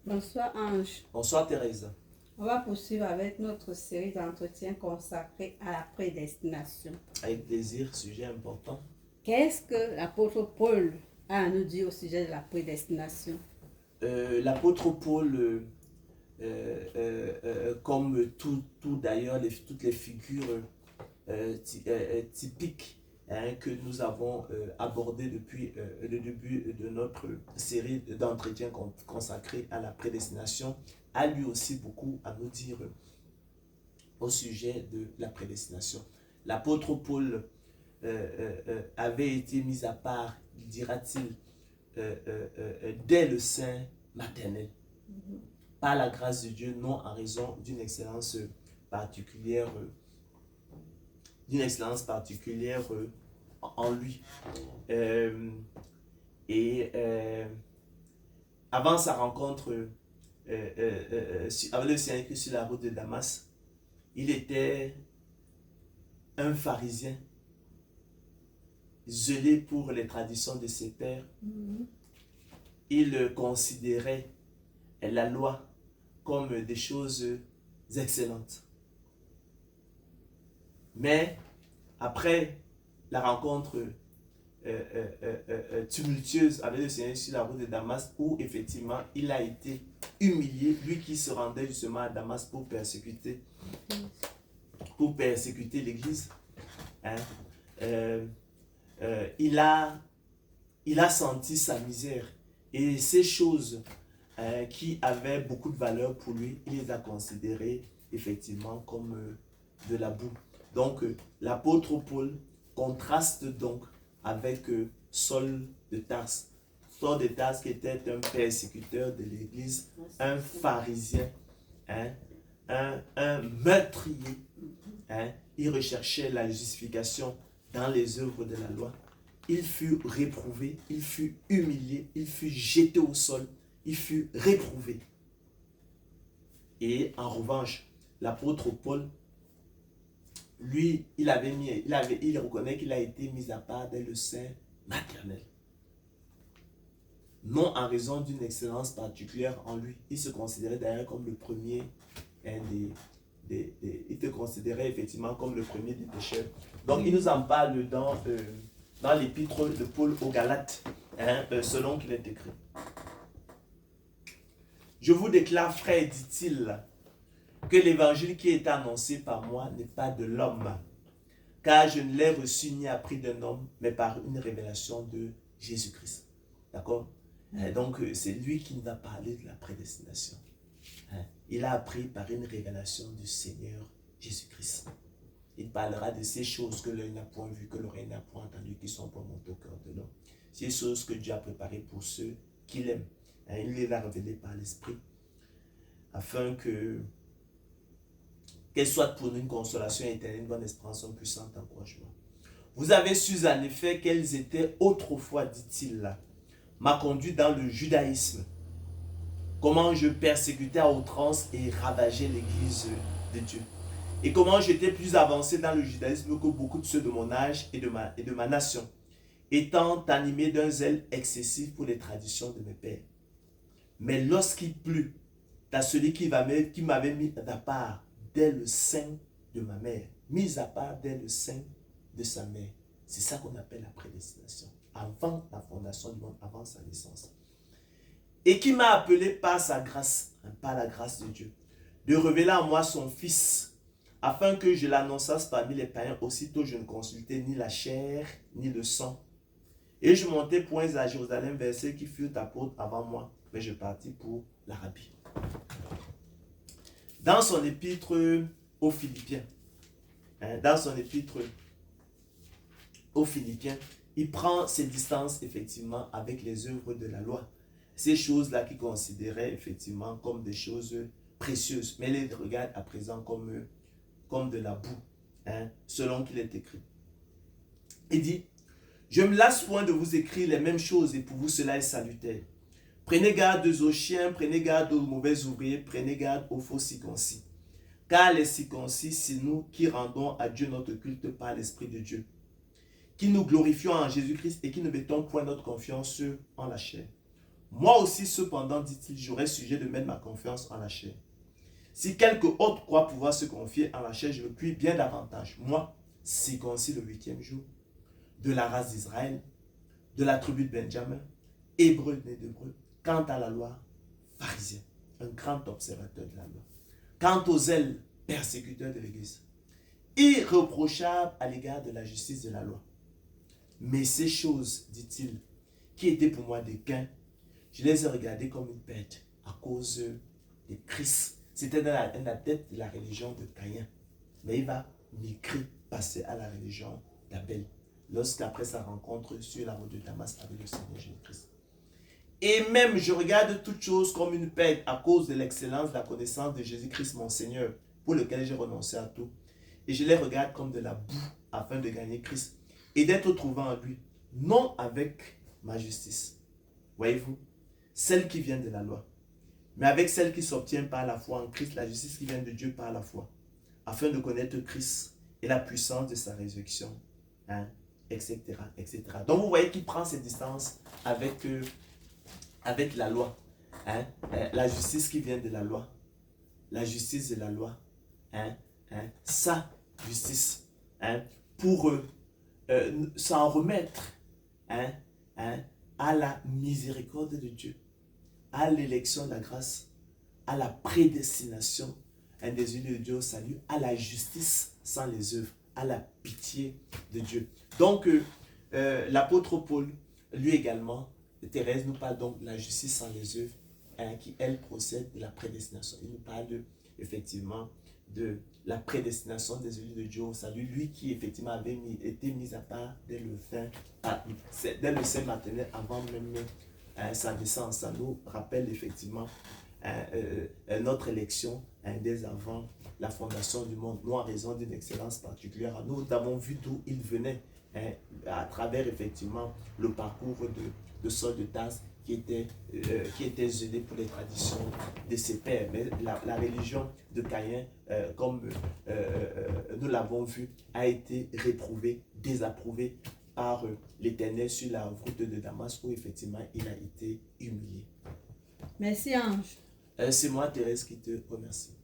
Bonsoir Ange. Bonsoir Thérèse. On va poursuivre avec notre série d'entretiens consacrés à la prédestination. Avec plaisir, sujet important. Qu'est-ce que l'apôtre Paul a à nous dire au sujet de la prédestination? L'apôtre Paul, comme tout d'ailleurs, toutes les figures typiques que nous avons abordées depuis le début de notre série d'entretiens consacrés à la prédestination, a lui aussi beaucoup à nous dire au sujet de la prédestination. L'apôtre Paul avait été mis à part, dira-t-il, dès le sein maternel, par la grâce de Dieu, non en raison d'une excellence particulière, en lui. Avant sa rencontre avec le Seigneur Christ sur la route de Damas, il était un pharisien zelé pour les traditions de ses pères. Il considérait la loi comme des choses excellentes. Mais après la rencontre tumultueuse avec le Seigneur sur la route de Damas, où effectivement il a été humilié, lui qui se rendait justement à Damas pour persécuter l'église, il a senti sa misère, et ces choses qui avaient beaucoup de valeur pour lui, il les a considérées effectivement comme de la boue. Donc l'apôtre Paul contraste donc avec Saul de Tarse. Saul de Tarse qui était un persécuteur de l'église, un pharisien, un meurtrier. Il recherchait la justification dans les œuvres de la loi. Il fut réprouvé, il fut humilié, il fut jeté au sol, il fut réprouvé. Et en revanche, l'apôtre Paul, lui, il reconnaît qu'il a été mis à part dès le sein maternel. Non en raison d'une excellence particulière en lui. Il se considérait d'ailleurs comme le premier il te considérait effectivement comme le premier des pécheurs. Donc il nous en parle dans l'épître de Paul aux Galates, selon qu'il est écrit. Je vous déclare, frères, dit-il, que l'évangile qui est annoncé par moi n'est pas de l'homme, car je ne l'ai reçu ni appris d'un homme, mais par une révélation de Jésus-Christ. D'accord? Donc c'est lui qui nous a parlé de la prédestination. Il a appris par une révélation du Seigneur Jésus-Christ. Il parlera de ces choses que l'œil n'a point vues, que l'oreille n'a point entendues, qui sont pour monter au cœur de l'homme. Ces choses que Dieu a préparées pour ceux qui l'aiment. Il les a révélées par l'Esprit, afin qu'elles soient pour nous une consolation éternelle, une bonne espérance, un puissant encouragement. Vous avez su en effet quelles étaient autrefois, dit-il, ma conduite dans le judaïsme. Comment je persécutais à outrance et ravageais l'église de Dieu. Et comment j'étais plus avancé dans le judaïsme que beaucoup de ceux de mon âge et de ma nation, étant animé d'un zèle excessif pour les traditions de mes pères. Mais lorsqu'il plut à celui qui m'avait mis à part dès le sein de ma mère, mis à part dès le sein de sa mère, c'est ça qu'on appelle la prédestination, avant la fondation du monde, avant sa naissance. Et qui m'a appelé par sa grâce, par la grâce de Dieu, de révéler en moi son Fils, afin que je l'annonçasse parmi les païens. Aussitôt je ne consultais ni la chair, ni le sang. Et je montai point à Jérusalem vers ceux qui furent apôtres avant moi, mais je partis pour l'Arabie. Dans son épître aux Philippiens, il prend ses distances effectivement avec les œuvres de la loi. Ces choses-là qu'il considérait effectivement comme des choses précieuses, mais il les regarde à présent comme de la boue, selon qu'il est écrit. Il dit, je me lasse point de vous écrire les mêmes choses, et pour vous cela est salutaire. Prenez garde aux chiens, prenez garde aux mauvais ouvriers, prenez garde aux faux circoncis. Car les circoncis, c'est nous qui rendons à Dieu notre culte par l'Esprit de Dieu, qui nous glorifions en Jésus-Christ et qui ne mettons point notre confiance en la chair. Moi aussi, cependant, dit-il, j'aurais sujet de mettre ma confiance en la chair. Si quelque autre croit pouvoir se confier en la chair, je le puis bien davantage. Moi, circoncis le 8e jour, de la race d'Israël, de la tribu de Benjamin, hébreu né d'hébreu, quant à la loi, pharisien, un grand observateur de la loi. Quant aux ailes, persécuteurs de l'Église, irréprochable à l'égard de la justice de la loi. Mais ces choses, dit-il, qui étaient pour moi des gains, je les ai regardées comme une perte à cause de Christ. C'était un adepte de la religion de Caïn. Mais il va migrer, passer à la religion d'Abel, lorsqu'après sa rencontre sur la route de Damas avec le Seigneur Jésus-Christ. Et même je regarde toutes choses comme une perte à cause de l'excellence de la connaissance de Jésus-Christ mon Seigneur, pour lequel j'ai renoncé à tout. Et je les regarde comme de la boue afin de gagner Christ et d'être trouvé en lui, non avec ma justice. Voyez-vous, celle qui vient de la loi, mais avec celle qui s'obtient par la foi en Christ, la justice qui vient de Dieu par la foi, afin de connaître Christ et la puissance de sa résurrection, etc., etc. Donc vous voyez qu'il prend ses distances avec la loi, la justice qui vient de la loi, la justice de la loi, sa justice, pour s'en remettre à la miséricorde de Dieu, à l'élection de la grâce, à la prédestination des yeux de Dieu au salut, à la justice sans les œuvres, à la pitié de Dieu. Donc, l'apôtre Paul, lui également, Thérèse nous parle donc de la justice sans les œuvres, qui, elle, procède de la prédestination. Il nous parle effectivement de la prédestination des élus de Dieu au salut, lui qui effectivement avait été mis à part dès le sein maternel avant même sa naissance. Ça nous rappelle effectivement notre élection dès avant la fondation du monde, nous en raison d'une excellence particulière. Nous avons vu d'où il venait à travers effectivement le parcours de Saul de Tarse qui était gêné pour les traditions de ses pères. Mais la religion de Caïn, comme nous l'avons vu, a été réprouvée, désapprouvée par l'Éternel sur la route de Damas où effectivement il a été humilié. Merci Ange. C'est moi Thérèse qui te remercie.